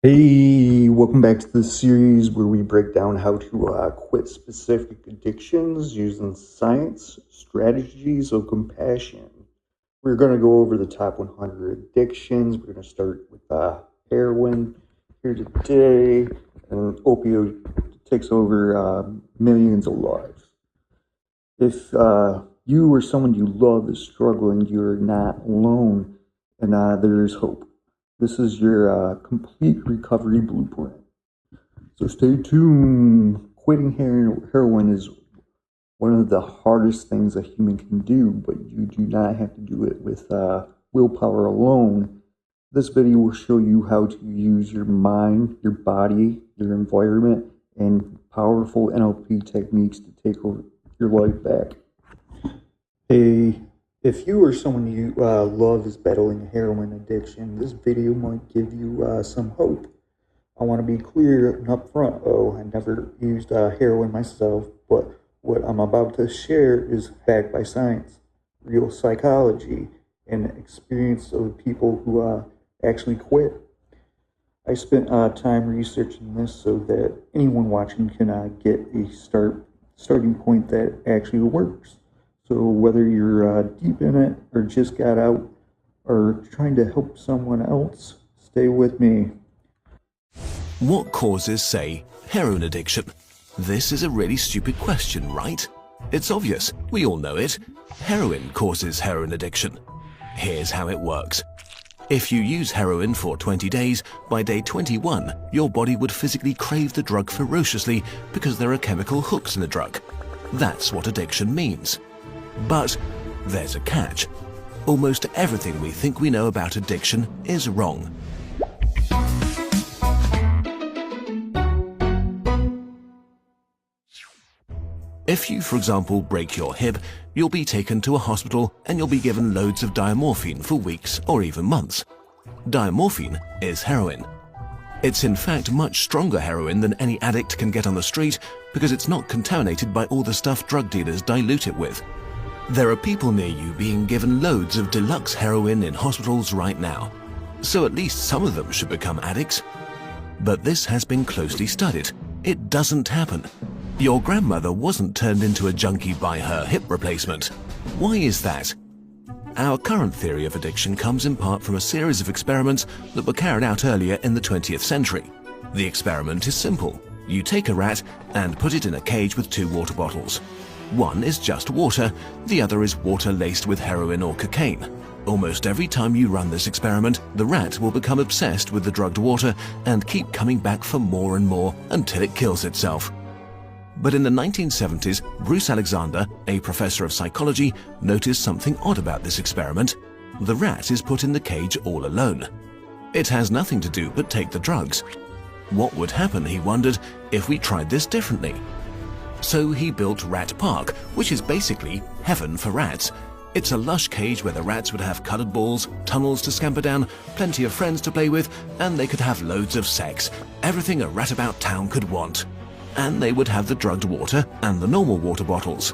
Hey, welcome back to the series where we break down how to quit specific addictions using science, strategies of compassion. We're going to go over the top 100 addictions. We're going to start with heroin here today, and opioid takes over millions of lives. If you or someone you love is struggling, you're not alone, and there's hope. This is your complete recovery blueprint. So stay tuned. Quitting heroin is one of the hardest things a human can do, but you do not have to do it with willpower alone. This video will show you how to use your mind, your body, your environment, and powerful NLP techniques to take over your life back. Hey, if you or someone you love is battling heroin addiction, this video might give you some hope. I want to be clear and upfront. I never used heroin myself, but what I'm about to share is backed by science, real psychology, and experience of people who actually quit. I spent time researching this so that anyone watching can get a starting point that actually works. So whether you're deep in it or just got out or trying to help someone else, stay with me. What causes, say, heroin addiction? This is a really stupid question, right? It's obvious, we all know it. Heroin causes heroin addiction. Here's how it works. If you use heroin for 20 days, by day 21, your body would physically crave the drug ferociously because there are chemical hooks in the drug. That's what addiction means. But there's a catch. Almost everything we think we know about addiction is wrong. If you, for example, break your hip, you'll be taken to a hospital and you'll be given loads of diamorphine for weeks or even months. Diamorphine is heroin. It's in fact much stronger heroin than any addict can get on the street because it's not contaminated by all the stuff drug dealers dilute it with. There are people near you being given loads of deluxe heroin in hospitals right now, so at least some of them should become addicts. But this has been closely studied. It doesn't happen. Your grandmother wasn't turned into a junkie by her hip replacement. Why is that? Our current theory of addiction comes in part from a series of experiments that were carried out earlier in the 20th century. The experiment is simple. You take a rat and put it in a cage with two water bottles. One is just water, the other is water laced with heroin or cocaine. Almost every time you run this experiment, the rat will become obsessed with the drugged water and keep coming back for more and more until it kills itself. But in the 1970s, Bruce Alexander, a professor of psychology, noticed something odd about this experiment. The rat is put in the cage all alone. It has nothing to do but take the drugs. What would happen, he wondered, if we tried this differently? So he built Rat Park, which is basically heaven for rats. It's a lush cage where the rats would have colored balls, tunnels to scamper down, plenty of friends to play with, and they could have loads of sex. Everything a rat about town could want. And they would have the drugged water and the normal water bottles.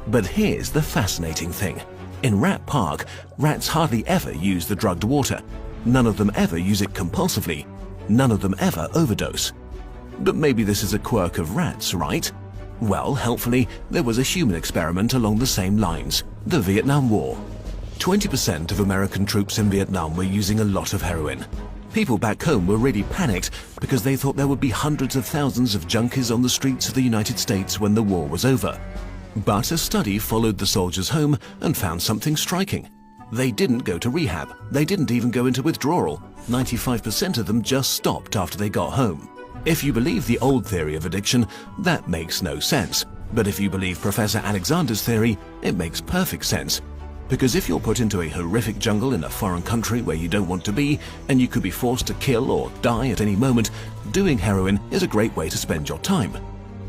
But here's the fascinating thing. In Rat Park, rats hardly ever use the drugged water. None of them ever use it compulsively. None of them ever overdose. But maybe this is a quirk of rats, right? Well, helpfully, there was a human experiment along the same lines, the Vietnam War. 20% of American troops in Vietnam were using a lot of heroin. People back home were really panicked because they thought there would be hundreds of thousands of junkies on the streets of the United States when the war was over. But a study followed the soldiers home and found something striking. They didn't go to rehab. They didn't even go into withdrawal. 95% of them just stopped after they got home. If you believe the old theory of addiction, that makes no sense. But if you believe Professor Alexander's theory, it makes perfect sense. Because if you're put into a horrific jungle in a foreign country where you don't want to be, and you could be forced to kill or die at any moment, doing heroin is a great way to spend your time.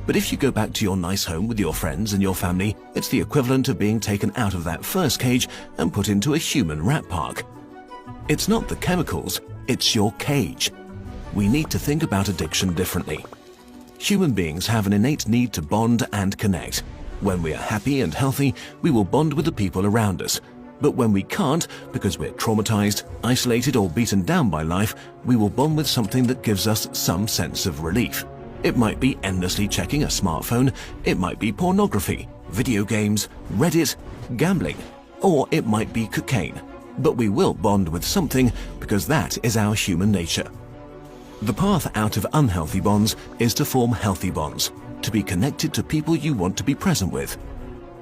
But if you go back to your nice home with your friends and your family, it's the equivalent of being taken out of that first cage and put into a human rat park. It's not the chemicals, it's your cage. We need to think about addiction differently. Human beings have an innate need to bond and connect. When we are happy and healthy, we will bond with the people around us. But when we can't, because we're traumatized, isolated, or beaten down by life, we will bond with something that gives us some sense of relief. It might be endlessly checking a smartphone, it might be pornography, video games, Reddit, gambling, or it might be cocaine. But we will bond with something because that is our human nature. The path out of unhealthy bonds is to form healthy bonds, to be connected to people you want to be present with.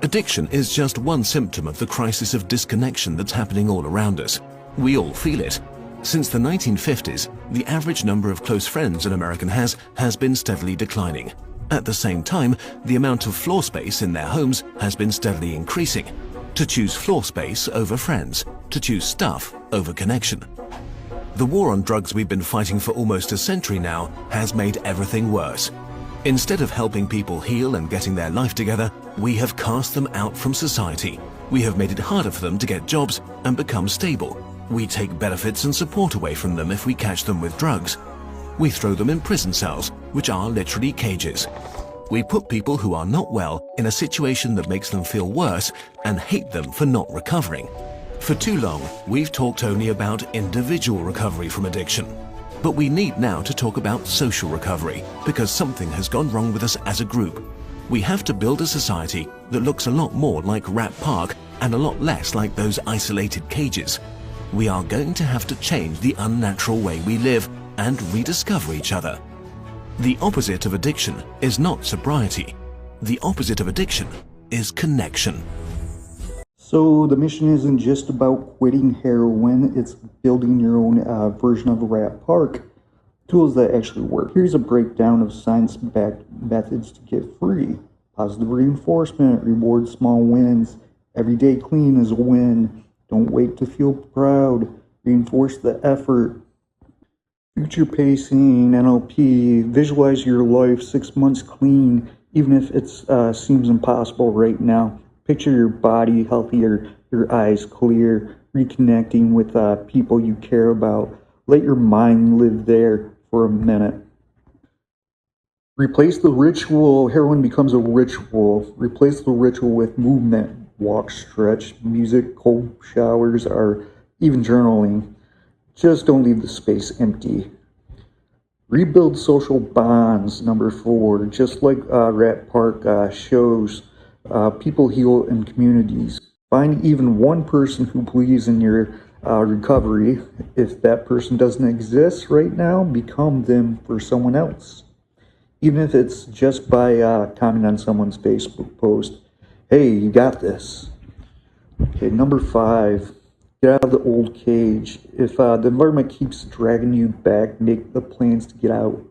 Addiction is just one symptom of the crisis of disconnection that's happening all around us. We all feel it. Since the 1950s, the average number of close friends an American has been steadily declining. At the same time, the amount of floor space in their homes has been steadily increasing. To choose floor space over friends, to choose stuff over connection. The war on drugs we've been fighting for almost a century now has made everything worse. Instead of helping people heal and getting their life together, we have cast them out from society. We have made it harder for them to get jobs and become stable. We take benefits and support away from them if we catch them with drugs. We throw them in prison cells, which are literally cages. We put people who are not well in a situation that makes them feel worse and hate them for not recovering. For too long, we've talked only about individual recovery from addiction. But we need now to talk about social recovery, because something has gone wrong with us as a group. We have to build a society that looks a lot more like Rat Park and a lot less like those isolated cages. We are going to have to change the unnatural way we live and rediscover each other. The opposite of addiction is not sobriety. The opposite of addiction is connection. So the mission isn't just about quitting heroin, it's building your own version of a Rat Park. Tools that actually work. Here's a breakdown of science-backed methods to get free. Positive reinforcement, reward small wins. Everyday clean is a win. Don't wait to feel proud. Reinforce the effort. Future pacing, NLP, visualize your life 6 months clean, even if it seems impossible right now. Picture your body healthier, your eyes clear, reconnecting with people you care about. Let your mind live there for a minute. Replace the ritual. Heroin becomes a ritual. Replace the ritual with movement, walk, stretch, music, cold showers, or even journaling. Just don't leave the space empty. Rebuild social bonds, number 4. Just like Rat Park shows, people heal in communities. Find even one person who believes in your recovery. If that person doesn't exist right now, become them for someone else. Even if it's just by commenting on someone's Facebook post. Hey, you got this. Okay, number 5. Get out of the old cage. If the environment keeps dragging you back, make the plans to get out.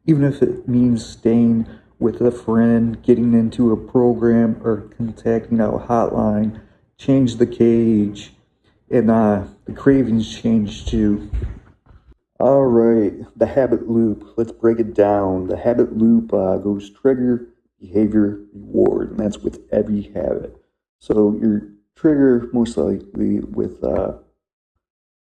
Even if it means staying with a friend, getting into a program, or contacting a hotline. Change the cage. And the cravings change too. All right, the habit loop. Let's break it down. The habit loop goes trigger, behavior, reward, and that's with every habit. So your trigger, most likely with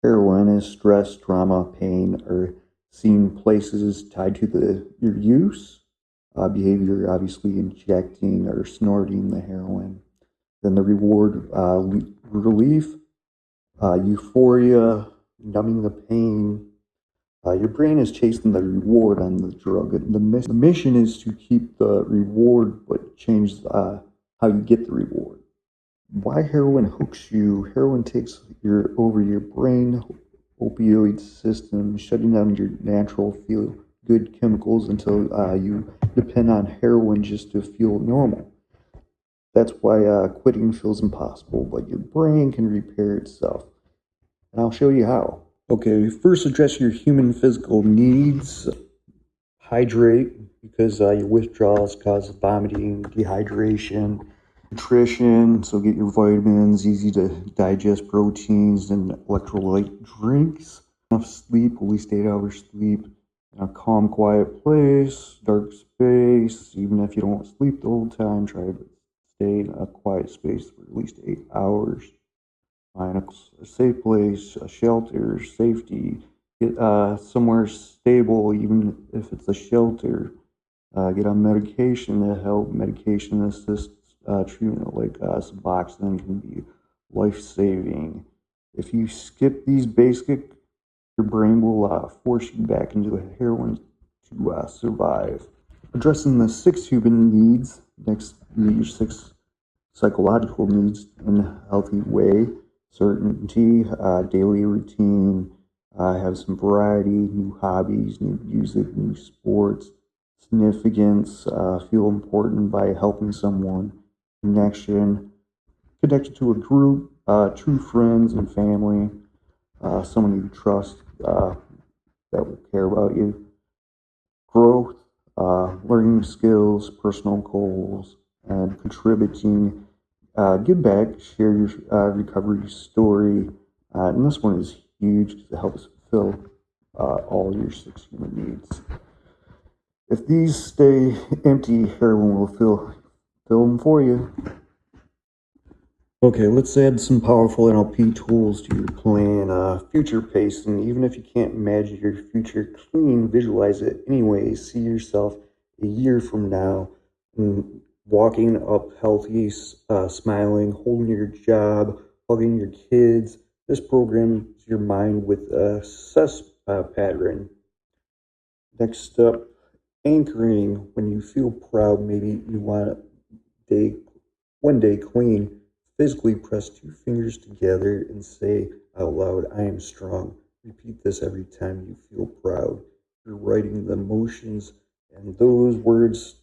heroin, is stress, trauma, pain, or seeing places tied to your use. Behavior, obviously injecting or snorting the heroin. Then the reward, relief, euphoria, numbing the pain. Your brain is chasing the reward on the drug. The mission is to keep the reward, but change how you get the reward. Why heroin hooks you? Heroin takes over your brain, opioid system, shutting down your natural feel-good chemicals until you depend on heroin just to feel normal. That's why quitting feels impossible, but your brain can repair itself. And I'll show you how. Okay, first address your human physical needs. Hydrate, because your withdrawals cause vomiting, dehydration. Nutrition, so get your vitamins, easy to digest proteins, and electrolyte drinks. Enough sleep, at least 8 hours sleep. In a calm, quiet place, dark space. Even if you don't sleep the whole time, try to stay in a quiet space for at least 8 hours. Find a safe place, a shelter, safety. Get somewhere stable, even if it's a shelter. Get on medication to help. Medication assists treatment, like Suboxone can be life-saving. If you skip these basic, your brain will force you back into a heroin to survive. Addressing the 6 human needs, next, meet your 6 psychological needs in a healthy way. Certainty, daily routine, have some variety, new hobbies, new music, new sports. Significance, feel important by helping someone. Connection, connected to a group, true friends and family, someone you trust that will care about you. Growth, learning skills, personal goals, and contributing. Give back, share your recovery story. And this one is huge because it helps fill all your 6 human needs. If these stay empty, heroin will fill them for you. Okay, let's add some powerful NLP tools to your plan. Future pacing. Even if you can't imagine your future clean, visualize it anyway. See yourself a year from now, walking up healthy, smiling, holding your job, hugging your kids. This programs your mind with a success pattern. Next up, anchoring. When you feel proud, maybe you want one day clean. Physically press 2 fingers together and say out loud, I am strong. Repeat this every time you feel proud. You're writing the emotions and those words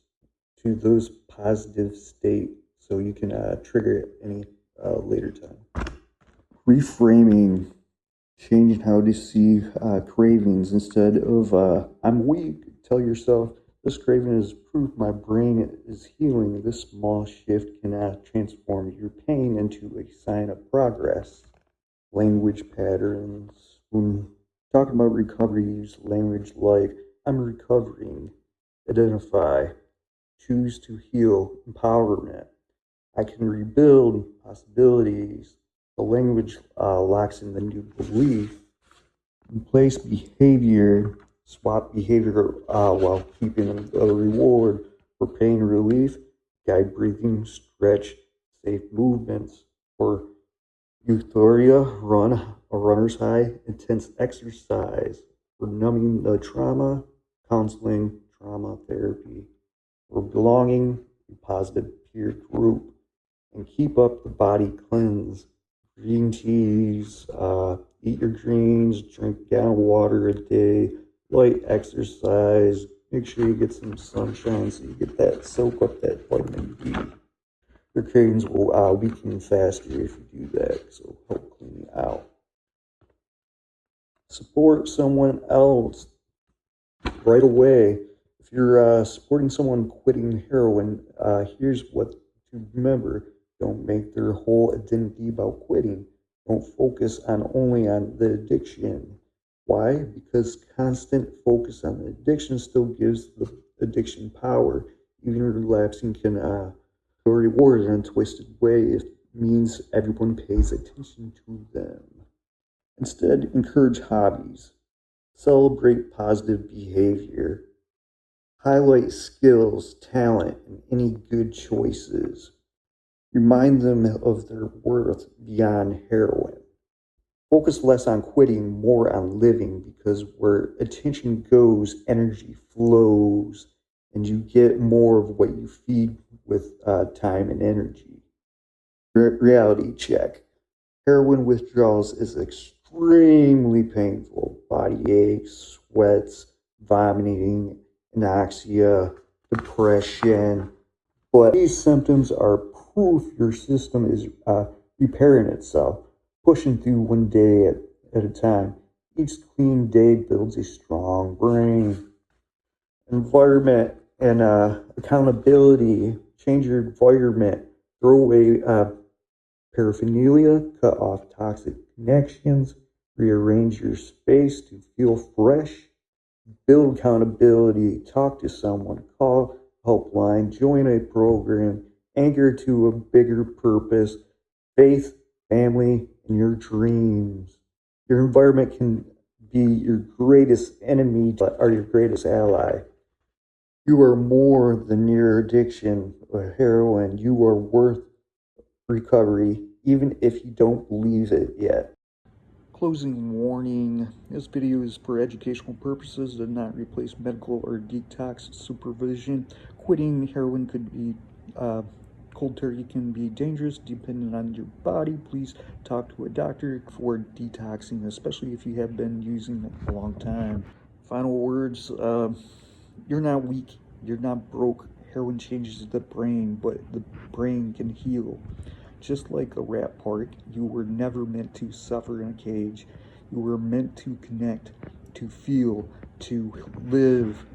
to those positive state so you can trigger it any later time. Reframing, changing how to see cravings. Instead of I'm weak, tell yourself this craving is proof my brain is healing. This small shift can transform your pain into a sign of progress. Language patterns. When talking about recovery, use language like I'm recovering. Identify. Choose to heal. Empowerment. I can rebuild. Possibilities. The language locks in the new belief. Replace behavior. Swap behavior while keeping a reward. For pain relief, guide breathing, stretch, safe movements. For euphoria, run a runner's high, intense exercise. For numbing the trauma, counseling, trauma therapy. For belonging, a positive peer group. And keep up the body cleanse. Green teas, eat your greens, drink a gallon of water a day, light exercise, make sure you get some sunshine so you get that, soak up that vitamin D. Your cravings will weaken faster if you do that, so help clean you out. Support someone else right away. If you're supporting someone quitting heroin, here's what to remember. Don't make their whole identity about quitting. Don't focus only on the addiction. Why? Because constant focus on the addiction still gives the addiction power. Even relapsing can feel rewarded in a twisted way if it means everyone pays attention to them. Instead, encourage hobbies. Celebrate positive behavior. Highlight skills, talent, and any good choices. Remind them of their worth beyond heroin. Focus less on quitting, more on living, because where attention goes, energy flows, and you get more of what you feed with time and energy. Reality check. Heroin withdrawals is extremely painful. Body aches, sweats, vomiting, anoxia, depression. But these symptoms are proof your system is repairing itself, pushing through one day at a time. Each clean day builds a strong brain. Environment and accountability. Change your environment. Throw away paraphernalia, cut off toxic connections, rearrange your space to feel fresh, build accountability, talk to someone, call helpline, join a program, anchor to a bigger purpose, faith, family, and your dreams. Your environment can be your greatest enemy or your greatest ally. You are more than your addiction or heroin. You are worth recovery. even if you don't believe it yet. Closing warning, this video is for educational purposes, does not replace medical or detox supervision. Quitting heroin could be cold turkey can be dangerous depending on your body. Please talk to a doctor for detoxing, especially if you have been using it a long time. Final words, you're not weak, you're not broke. Heroin changes the brain, but the brain can heal. Just like a rat park, you were never meant to suffer in a cage. You were meant to connect, to feel, to live.